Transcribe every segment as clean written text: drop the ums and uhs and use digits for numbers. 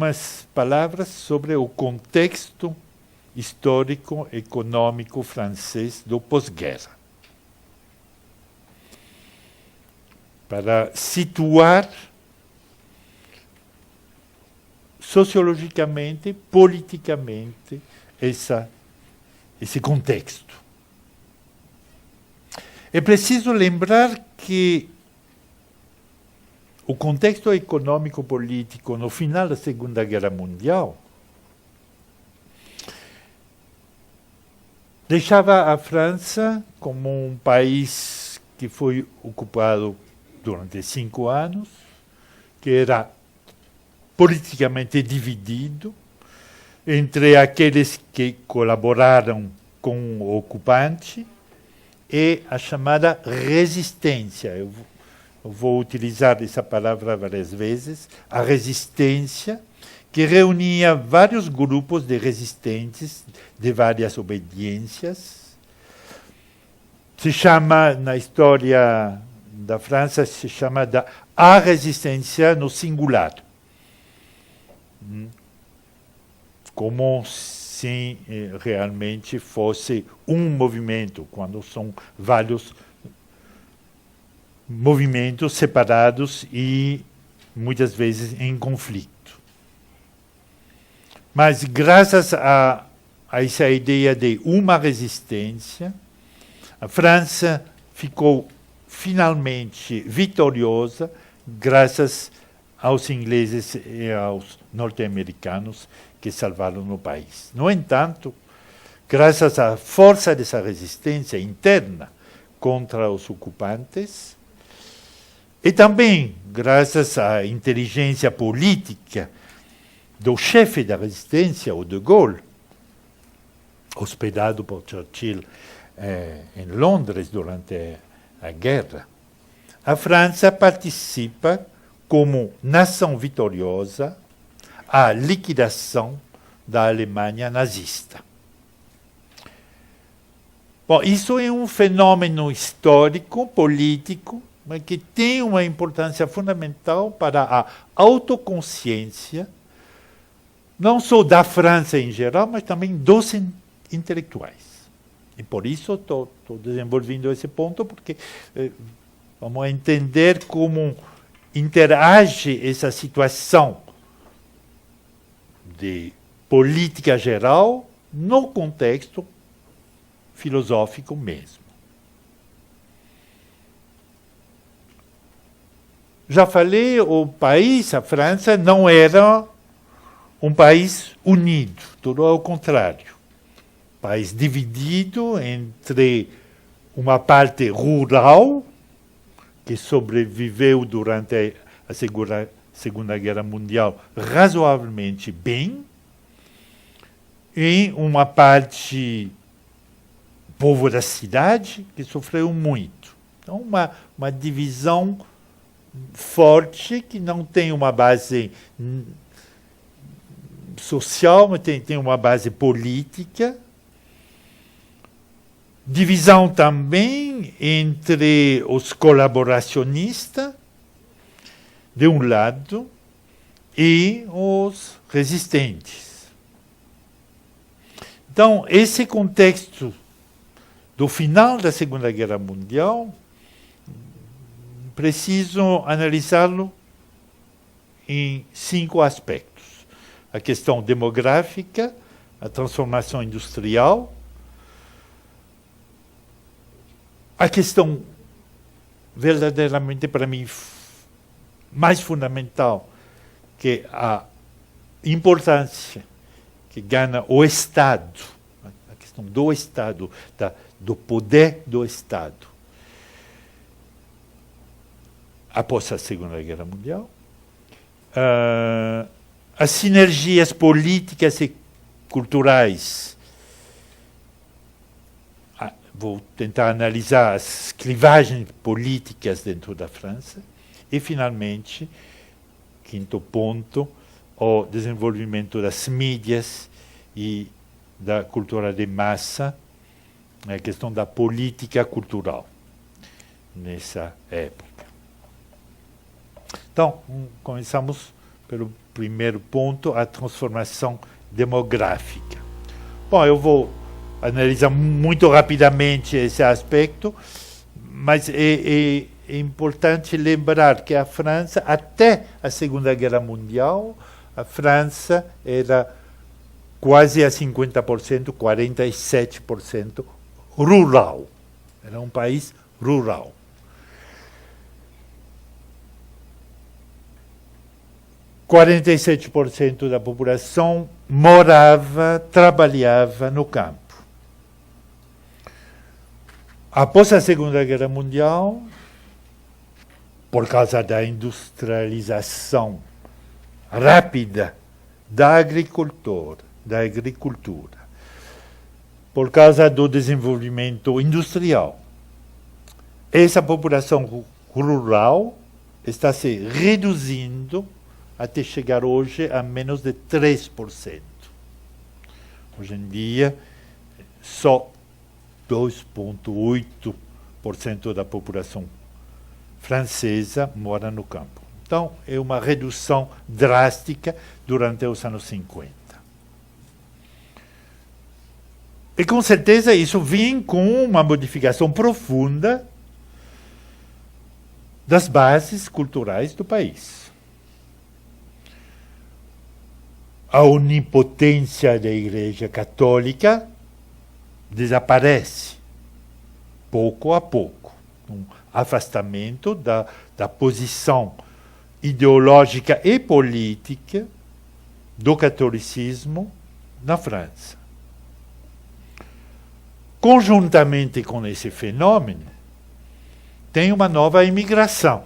umas palavras sobre o contexto histórico econômico francês do pós-guerra, para situar sociologicamente, politicamente, esse contexto. É preciso lembrar que o contexto econômico-político no final da Segunda Guerra Mundial deixava a França como um país que foi ocupado durante 5 anos, que era politicamente dividido entre aqueles que colaboraram com o ocupante e a chamada resistência. Eu vou utilizar essa palavra várias vezes, a resistência, que reunia vários grupos de resistentes de várias obediências. Se chama, na história da França, se chama a resistência no singular. Como se realmente fosse um movimento, quando são vários movimentos separados e muitas vezes em conflito. Mas graças a essa ideia de uma resistência, a França ficou finalmente vitoriosa graças aos ingleses e aos norte-americanos que salvaram o país. No entanto, graças à força dessa resistência interna contra os ocupantes, e também graças à inteligência política do chefe da resistência, o de Gaulle, hospedado por Churchill em Londres durante a guerra, a França participa como nação vitoriosa à liquidação da Alemanha nazista. Bom, isso é um fenômeno histórico, político, mas que tem uma importância fundamental para a autoconsciência, não só da França em geral, mas também dos intelectuais. E por isso estou desenvolvendo esse ponto, porque vamos entender como interage essa situação de política geral no contexto filosófico mesmo. Já falei, o país, a França, não era um país unido, tudo ao contrário. País dividido entre uma parte rural, que sobreviveu durante a Segunda Guerra Mundial razoavelmente bem, e uma parte povo da cidade que sofreu muito. Então, uma divisão forte que não tem uma base social, mas tem uma base política. Divisão também entre os colaboracionistas, de um lado, e os resistentes. Então, esse contexto do final da Segunda Guerra Mundial, preciso analisá-lo em 5 aspectos. A questão demográfica, a transformação industrial, a questão verdadeiramente, para mim, mais fundamental, que é a importância que ganha o Estado, a questão do Estado, do poder do Estado, após a Segunda Guerra Mundial, as sinergias políticas e culturais. Vou tentar analisar as clivagens políticas dentro da França. E, finalmente, quinto ponto, o desenvolvimento das mídias e da cultura de massa, a questão da política cultural nessa época. Então, começamos pelo primeiro ponto, a transformação demográfica. Bom, eu vou analisar muito rapidamente esse aspecto, mas é importante lembrar que a França, até a Segunda Guerra Mundial, a França era quase a 50%, 47% rural. Era um país rural. – 47% da população morava, trabalhava no campo. Após a Segunda Guerra Mundial, por causa da industrialização rápida da agricultura, por causa do desenvolvimento industrial, essa população rural está se reduzindo até chegar hoje a menos de 3%. Hoje em dia, só 2,8% da população francesa mora no campo. Então, é uma redução drástica durante os anos 50. E, com certeza, isso vem com uma modificação profunda das bases culturais do país. A onipotência da Igreja Católica desaparece, pouco a pouco. Um afastamento da posição ideológica e política do catolicismo na França. Conjuntamente com esse fenômeno, tem uma nova imigração.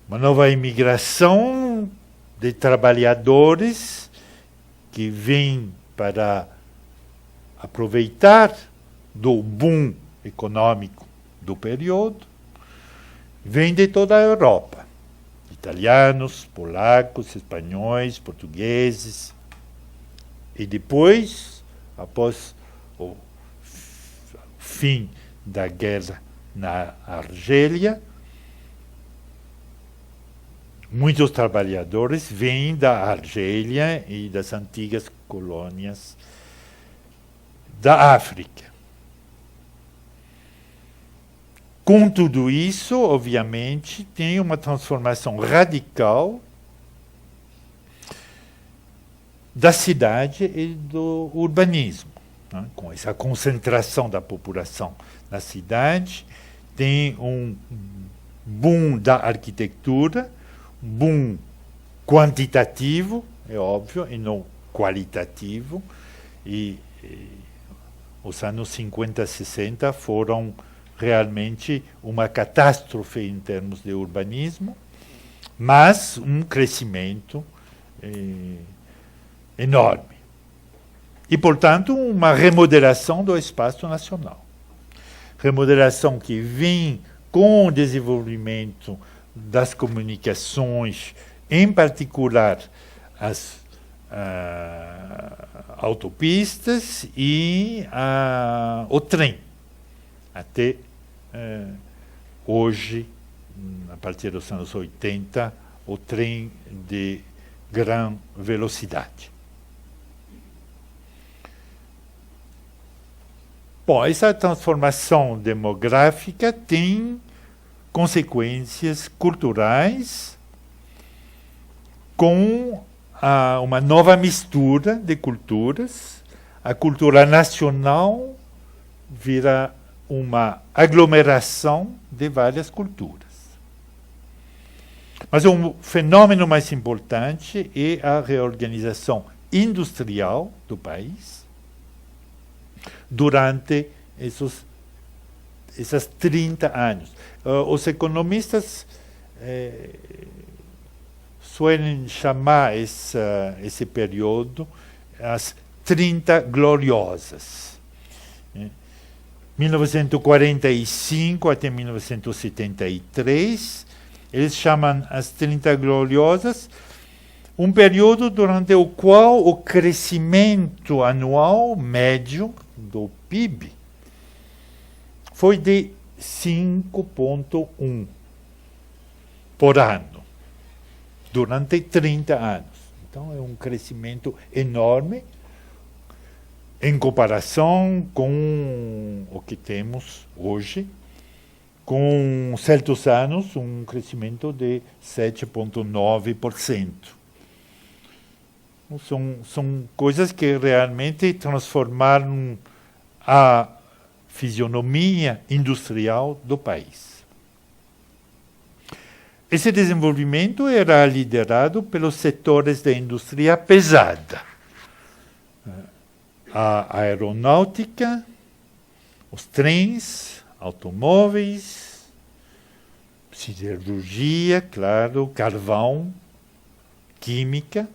Uma nova imigração de trabalhadores que vêm para aproveitar do boom econômico do período, vêm de toda a Europa. Italianos, polacos, espanhóis, portugueses. E depois, após o fim da guerra na Argélia, muitos trabalhadores vêm da Argélia e das antigas colônias da África. Com tudo isso, obviamente, tem uma transformação radical da cidade e do urbanismo, né? Com essa concentração da população na cidade, tem um boom da arquitetura, boom quantitativo, é óbvio, e não qualitativo, e os anos 50 e 60 foram realmente uma catástrofe em termos de urbanismo, mas um crescimento enorme. E, portanto, uma remodelação do espaço nacional. Remodelação que vem com o desenvolvimento das comunicações, em particular as autopistas e o trem. Até hoje, a partir dos anos 80, o trem de grande velocidade. Bom, essa transformação demográfica tem consequências culturais com uma nova mistura de culturas. A cultura nacional vira uma aglomeração de várias culturas. Mas o fenômeno mais importante é a reorganização industrial do país durante esses 30 anos. Os economistas suelen chamar esse período as 30 gloriosas. 1945 até 1973, eles chamam as 30 gloriosas, um período durante o qual o crescimento anual médio do PIB foi de 5,1 por ano. durante 30 anos. Então, é um crescimento enorme em comparação com o que temos hoje, com certos anos, um crescimento de 7,9%. São coisas que realmente transformaram a fisionomia industrial do país. Esse desenvolvimento era liderado pelos setores da indústria pesada. A aeronáutica, os trens, automóveis, siderurgia, claro, carvão, química.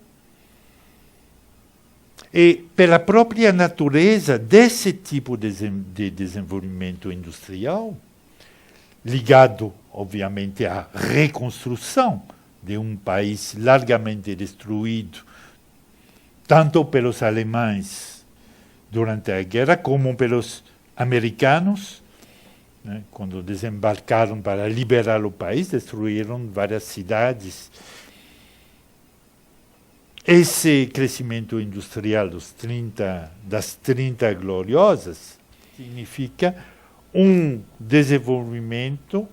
E pela própria natureza desse tipo de desenvolvimento industrial, ligado, obviamente, à reconstrução de um país largamente destruído, tanto pelos alemães durante a guerra, como pelos americanos, né, quando desembarcaram para liberar o país, destruíram várias cidades. Esse crescimento industrial das 30 gloriosas significa um desenvolvimento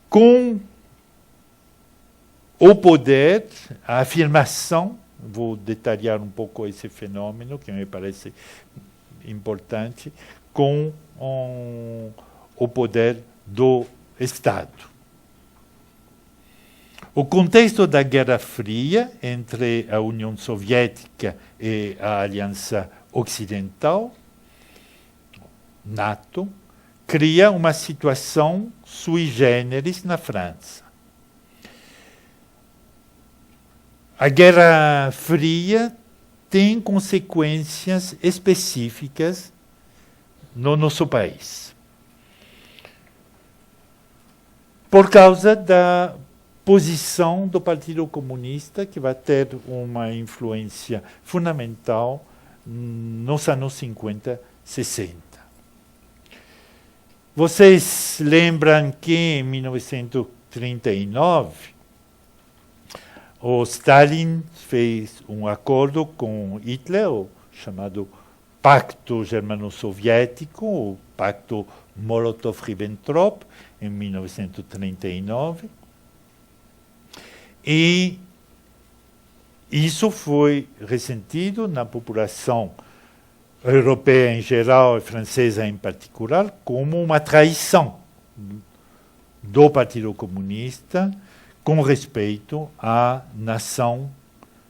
com o poder, a afirmação, vou detalhar um pouco esse fenômeno, que me parece importante, com o poder do Estado. O contexto da Guerra Fria entre a União Soviética e a Aliança Ocidental, NATO, cria uma situação sui generis na França. A Guerra Fria tem consequências específicas no nosso país. Por causa da posição do Partido Comunista, que vai ter uma influência fundamental nos anos 50, 60. Vocês lembram que em 1939 o Stalin fez um acordo com Hitler, o chamado Pacto Germano-Soviético, o Pacto Molotov-Ribbentrop, em 1939. E isso foi ressentido na população europeia em geral e francesa em particular como uma traição do Partido Comunista com respeito à nação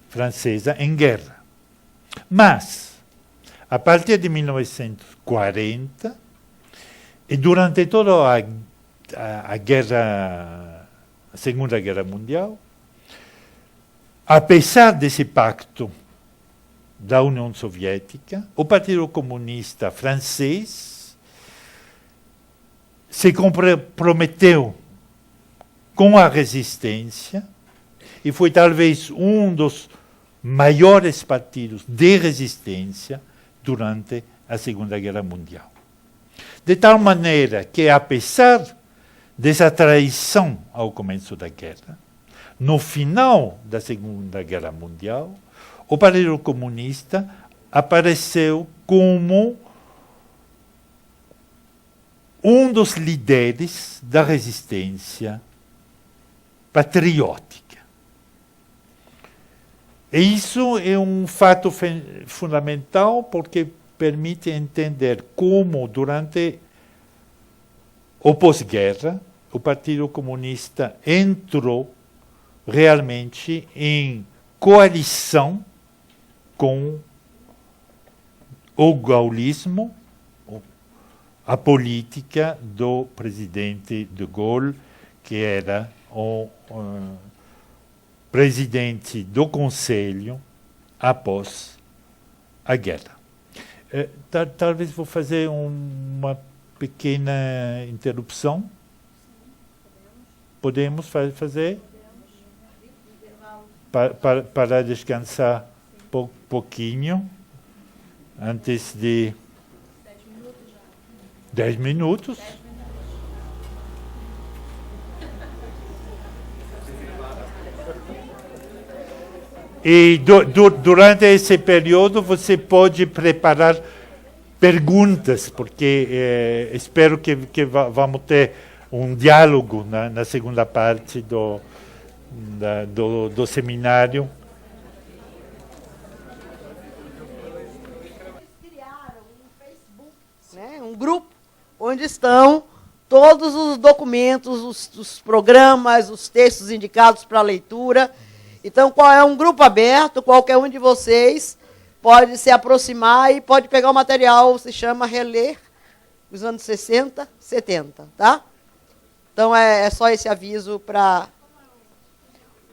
francesa em guerra. Mas, a partir de 1940, e durante toda a Segunda Guerra Mundial, apesar desse pacto da União Soviética, o Partido Comunista francês se comprometeu com a resistência e foi talvez um dos maiores partidos de resistência durante a Segunda Guerra Mundial. De tal maneira que, apesar dessa traição ao começo da guerra, no final da Segunda Guerra Mundial, o Partido Comunista apareceu como um dos líderes da resistência patriótica. E isso é um fato fundamental porque permite entender como, durante o pós-guerra, o Partido Comunista entrou realmente em coalição com o gaullismo, a política do presidente de Gaulle, que era o presidente do Conselho após a guerra. Talvez vou fazer uma pequena interrupção. Podemos fazer? Para descansar pouquinho, antes de 10 minutos. E durante esse período você pode preparar perguntas, porque espero que vamos ter um diálogo na segunda parte do seminário. Eles criaram um Facebook, né, um grupo, onde estão todos os documentos, os programas, os textos indicados para leitura. Então, é um grupo aberto, qualquer um de vocês pode se aproximar e pode pegar o material, se chama Reler os anos 60, 70, tá? Então, é só esse aviso para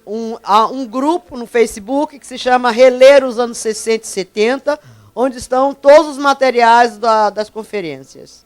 um grupo no Facebook que se chama Reler os anos 60 e 70, onde estão todos os materiais das conferências.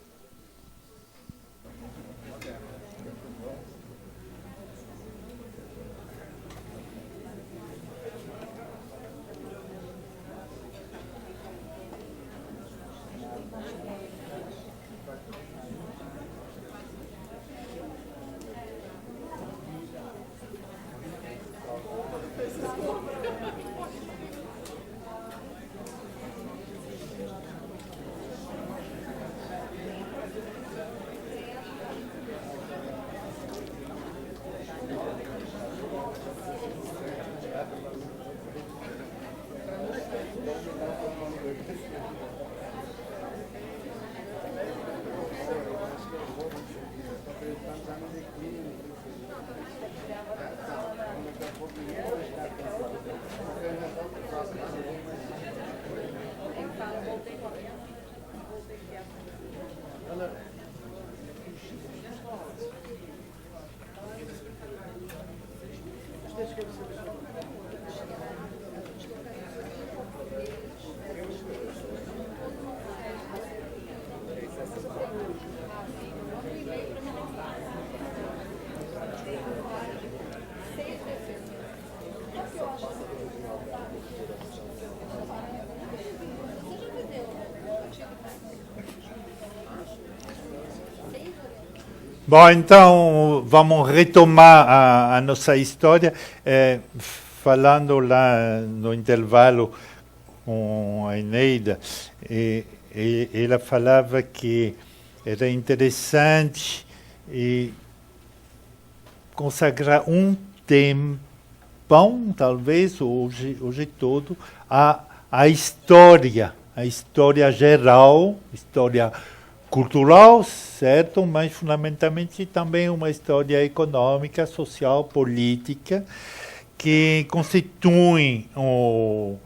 Bom, então vamos retomar a nossa história, falando lá no intervalo com a Eneida, ela falava que era interessante consagrar um tempão, talvez, hoje todo, a história geral, história cultural, certo, mas fundamentalmente também uma história econômica, social, política, que constitui o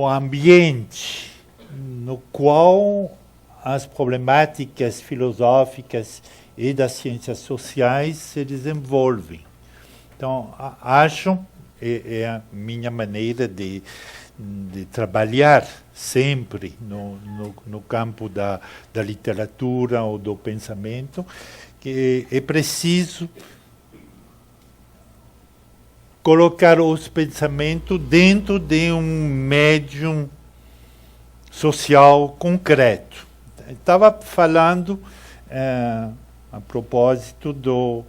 ambiente no qual as problemáticas filosóficas e das ciências sociais se desenvolvem. Então, acho, é a minha maneira de trabalhar sempre no campo da literatura ou do pensamento, que é preciso colocar os pensamentos dentro de um médium social concreto. Estava falando a propósito do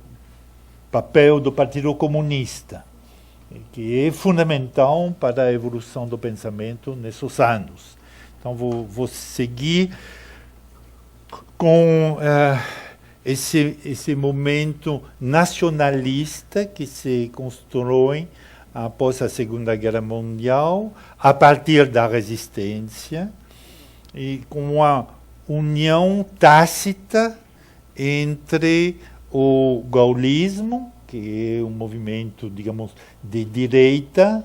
papel do Partido Comunista, que é fundamental para a evolução do pensamento nesses anos. Então, vou seguir com esse momento nacionalista que se constrói após a Segunda Guerra Mundial, a partir da resistência, e com uma união tácita entre o gaullismo, que é um movimento, digamos, de direita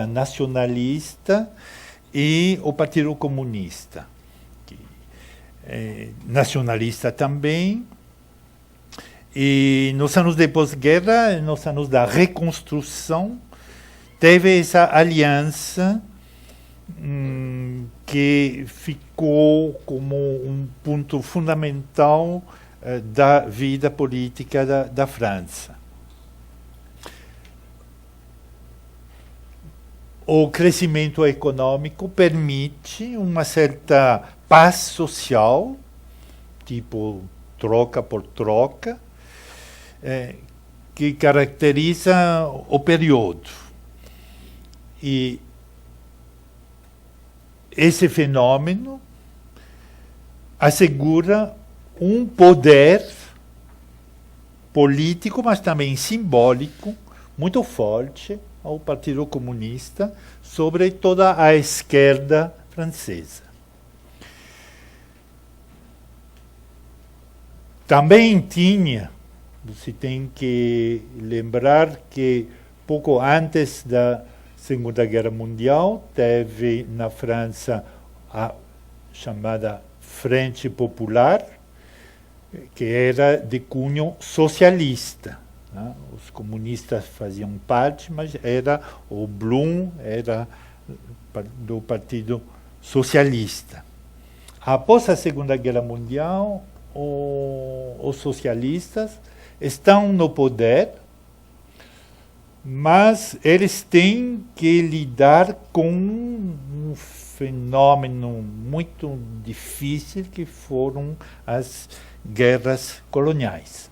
nacionalista, e o Partido Comunista, que é nacionalista também. E nos anos de pós-guerra, nos anos da reconstrução, teve essa aliança que ficou como um ponto fundamental da vida política da França. O crescimento econômico permite uma certa paz social, tipo troca por troca, que caracteriza o período. E esse fenômeno assegura um poder político, mas também simbólico, muito forte ao Partido Comunista sobre toda a esquerda francesa. Também tinha, você tem que lembrar que pouco antes da Segunda Guerra Mundial, teve na França a chamada Frente Popular, que era de cunho socialista. Né? Os comunistas faziam parte, mas era o Blum era do Partido Socialista. Após a Segunda Guerra Mundial, os socialistas estão no poder, mas eles têm que lidar com um fenômeno muito difícil que foram as guerras coloniais.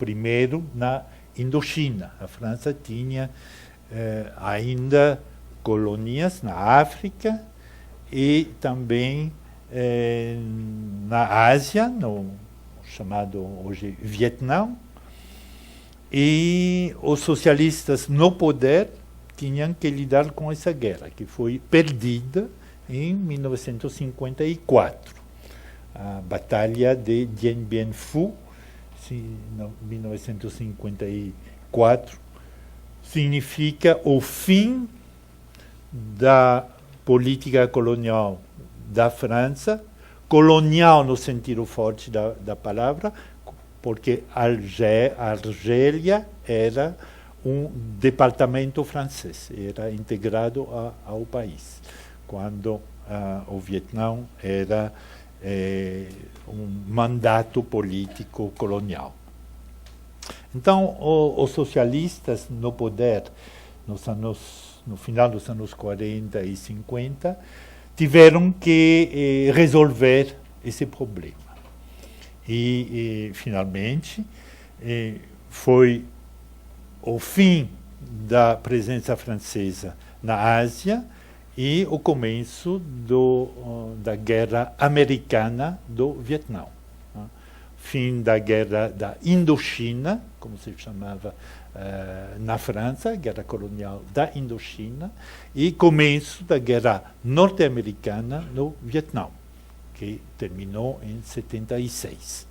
Primeiro, na Indochina. A França tinha ainda colônias na África e também na Ásia, no chamado hoje Vietnã, e os socialistas no poder tinham que lidar com essa guerra, que foi perdida em 1954. A Batalha de Dien Bien Phu, em 1954, significa o fim da política colonial da França, colonial no sentido forte da palavra, porque Argélia era um departamento francês, era integrado ao país, quando o Vietnã era um mandato político colonial. Então, os socialistas no poder, no final dos anos 40 e 50, tiveram que resolver esse problema. E finalmente, foi o fim da presença francesa na Ásia e o começo da guerra americana do Vietnã. Fim da guerra da Indochina, como se chamava na França, guerra colonial da Indochina, e começo da guerra norte-americana no Vietnã, que terminou em 76.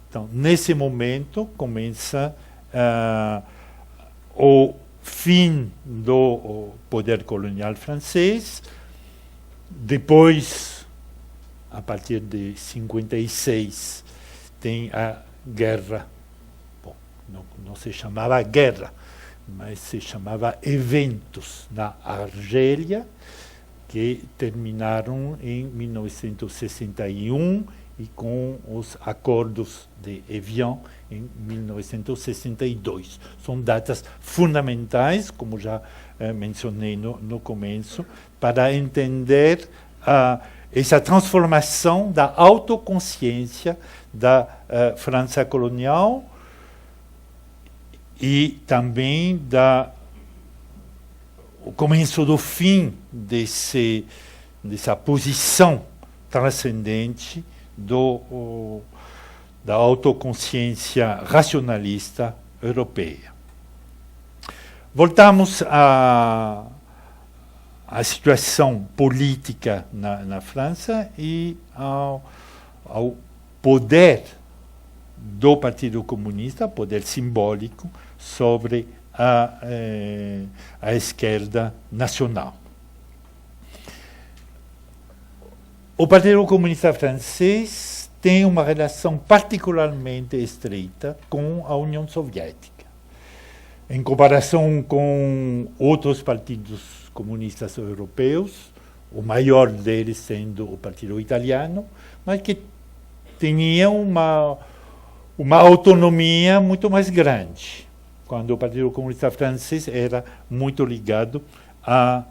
Então, nesse momento, começa o fim do poder colonial francês. Depois, a partir de 56, tem a guerra. Bom, não se chamava guerra, mas se chamava eventos na Argélia, que terminaram em 1961 e com os acordos de Evian em 1962. São datas fundamentais, como já mencionei no começo, para entender essa transformação da autoconsciência da França colonial e também o começo do fim dessa posição transcendente da autoconsciência racionalista europeia. Voltamos à situação política na França e ao poder do Partido Comunista, poder simbólico, sobre a esquerda nacional. O Partido Comunista Francês tem uma relação particularmente estreita com a União Soviética. Em comparação com outros partidos comunistas europeus, o maior deles sendo o Partido Italiano, mas que tinha uma autonomia muito mais grande, quando o Partido Comunista Francês era muito ligado à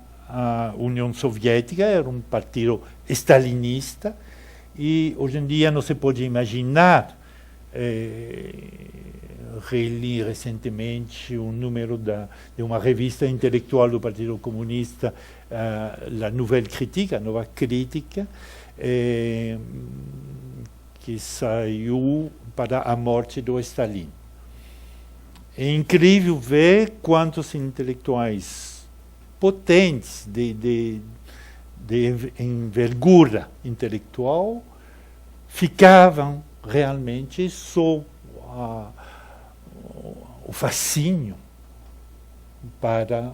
União Soviética, era um partido stalinista, e hoje em dia não se pode imaginar reli recentemente um número de uma revista intelectual do Partido Comunista, La Nouvelle Critique, a Nova Crítica, que saiu para a morte do Stalin. É incrível ver quantos intelectuais potentes, de envergadura intelectual, ficavam realmente sob o fascínio para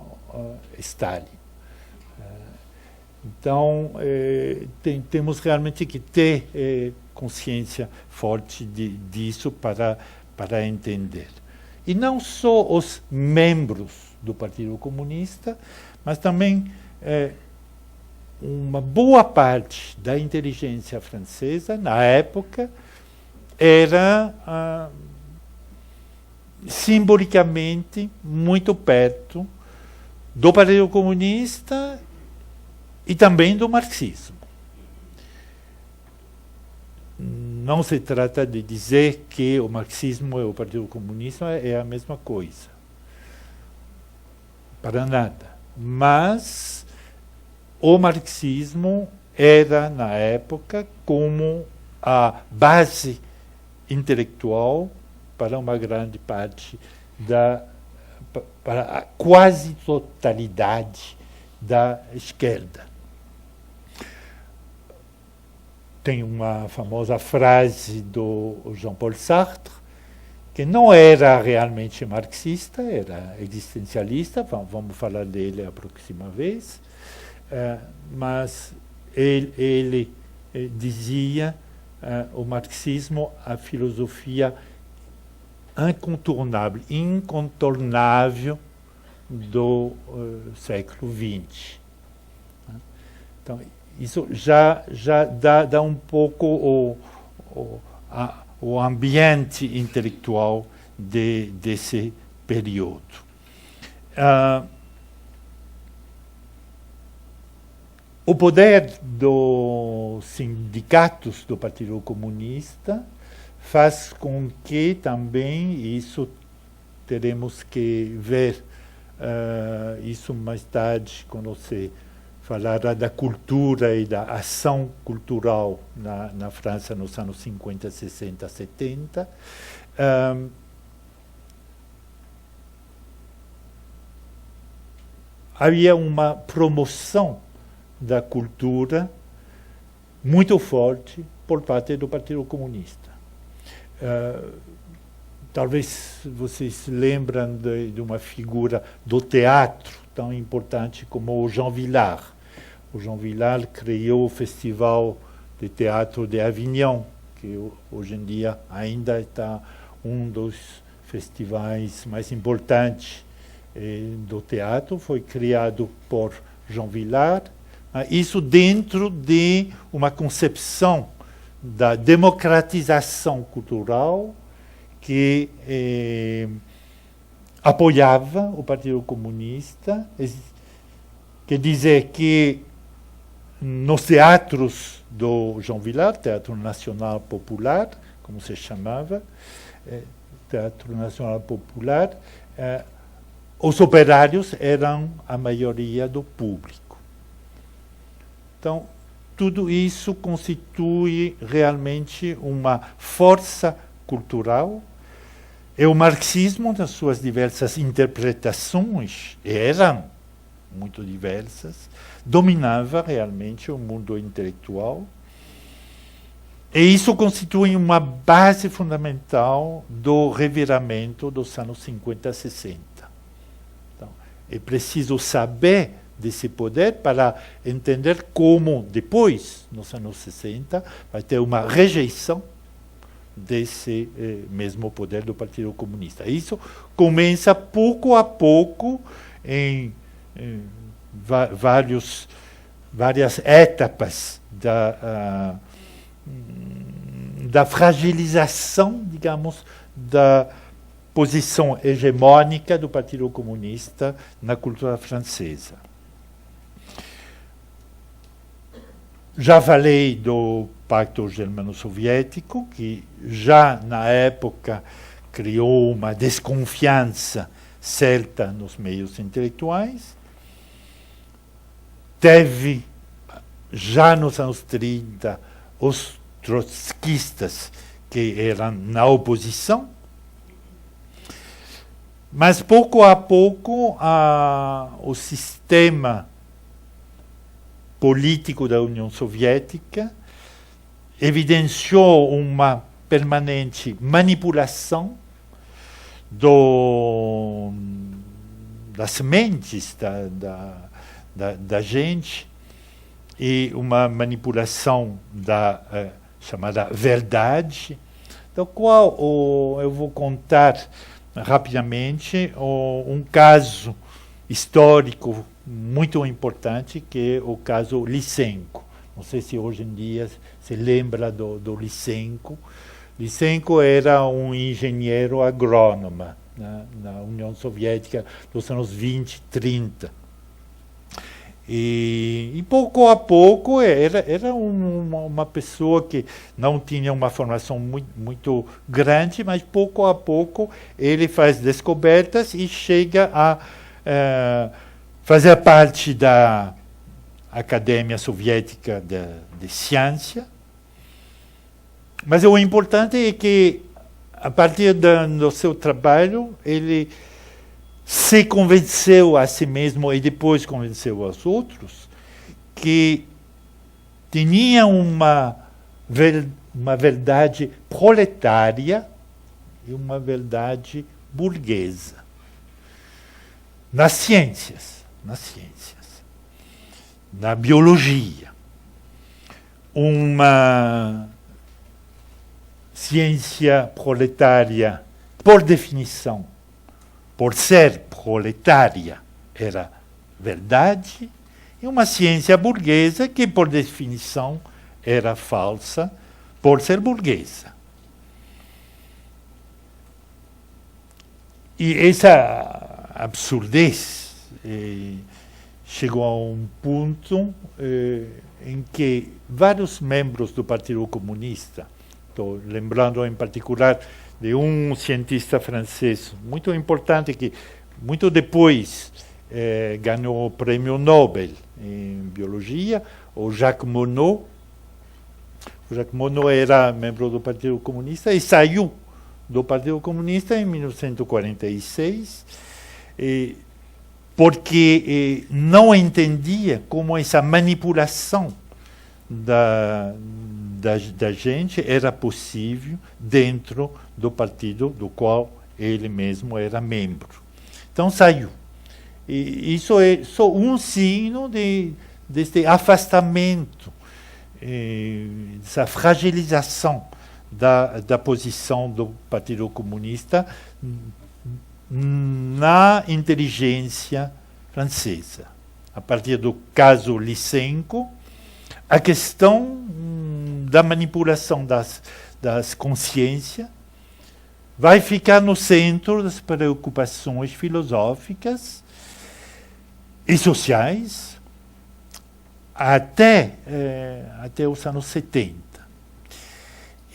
Stalin. Então, temos realmente que ter consciência forte disso para entender. E não só os membros do Partido Comunista, mas também uma boa parte da inteligência francesa, na época, era simbolicamente muito perto do Partido Comunista e também do marxismo. Não se trata de dizer que o marxismo e o Partido Comunista é a mesma coisa. Para nada. Mas o marxismo era, na época, como a base intelectual para uma grande parte para a quase totalidade da esquerda. Tem uma famosa frase do Jean-Paul Sartre, que não era realmente marxista, era existencialista, vamos falar dele a próxima vez, mas ele dizia o marxismo, a filosofia incontornável do século XX. Então, isso já dá um pouco o ambiente intelectual desse período. O poder dos sindicatos do Partido Comunista faz com que também isso teremos que ver isso mais tarde, quando se falará da cultura e da ação cultural na França nos anos 50, 60, 70. Havia uma promoção da cultura muito forte por parte do Partido Comunista. Talvez vocês se lembram de uma figura do teatro tão importante como o Jean Vilar. O Jean Vilar criou o Festival de Teatro de Avignon, que hoje em dia ainda está um dos festivais mais importantes do teatro. Foi criado por Jean Vilar. Isso dentro de uma concepção da democratização cultural que apoiava o Partido Comunista, quer dizer que nos teatros do Jean Vilar, Teatro Nacional Popular, como se chamava, Teatro Nacional Popular, os operários eram a maioria do público. Então, tudo isso constitui realmente uma força cultural. E o marxismo, nas suas diversas interpretações, eram muito diversas, dominava realmente o mundo intelectual. E isso constitui uma base fundamental do reviramento dos anos 50 e 60. Então, é preciso saber desse poder para entender como, depois, nos anos 60, vai ter uma rejeição desse mesmo poder do Partido Comunista. Isso começa pouco a pouco em várias etapas da fragilização, digamos, da posição hegemônica do Partido Comunista na cultura francesa. Já falei do Pacto Germano-Soviético, que já na época criou uma desconfiança certa nos meios intelectuais. Teve, já nos anos 30, os trotskistas que eram na oposição, mas pouco a pouco o sistema político da União Soviética evidenciou uma permanente manipulação das mentes da gente e uma manipulação da chamada verdade, do qual eu vou contar rapidamente um caso histórico muito importante, que é o caso Lysenko. Não sei se hoje em dia se lembra do Lysenko. Lysenko era um engenheiro agrônomo na União Soviética dos anos 20, 30. E pouco a pouco era uma pessoa que não tinha uma formação muito grande, mas pouco a pouco ele faz descobertas e chega a fazer parte da Academia Soviética de Ciência. Mas o importante é que, a partir do seu trabalho, ele se convenceu a si mesmo e depois convenceu aos outros que tinha uma verdade proletária e uma verdade burguesa nas ciências, na biologia. Uma ciência proletária, por definição, por ser proletária, era verdade, e uma ciência burguesa que, por definição, era falsa, por ser burguesa. E essa absurdez chegou a um ponto em que vários membros do Partido Comunista, estou lembrando em particular de um cientista francês muito importante que, muito depois, ganhou o prêmio Nobel em biologia, o Jacques Monod. O Jacques Monod era membro do Partido Comunista e saiu do Partido Comunista em 1946, porque não entendia como essa manipulação da gente era possível dentro do partido do qual ele mesmo era membro. Então saiu. E isso é só um signo desse afastamento, dessa fragilização da posição do Partido Comunista na inteligência francesa. A partir do caso Lysenko, a questão da manipulação das consciências vai ficar no centro das preocupações filosóficas e sociais até os anos 70.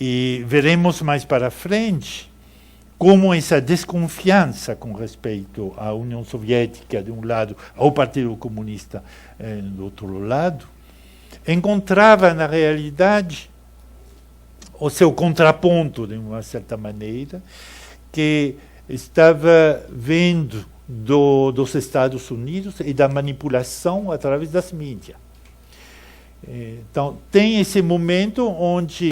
E veremos mais para frente como essa desconfiança com respeito à União Soviética, de um lado, ao Partido Comunista, do outro lado, encontrava na realidade o seu contraponto, de uma certa maneira, que estava vendo dos Estados Unidos e da manipulação através das mídias. Então, tem esse momento onde